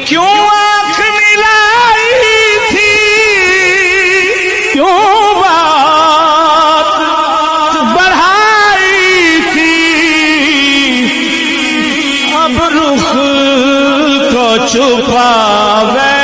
क्यों आंख मिलाई थी, क्यों बात बढ़ाई थी, अब रुख को छुपावे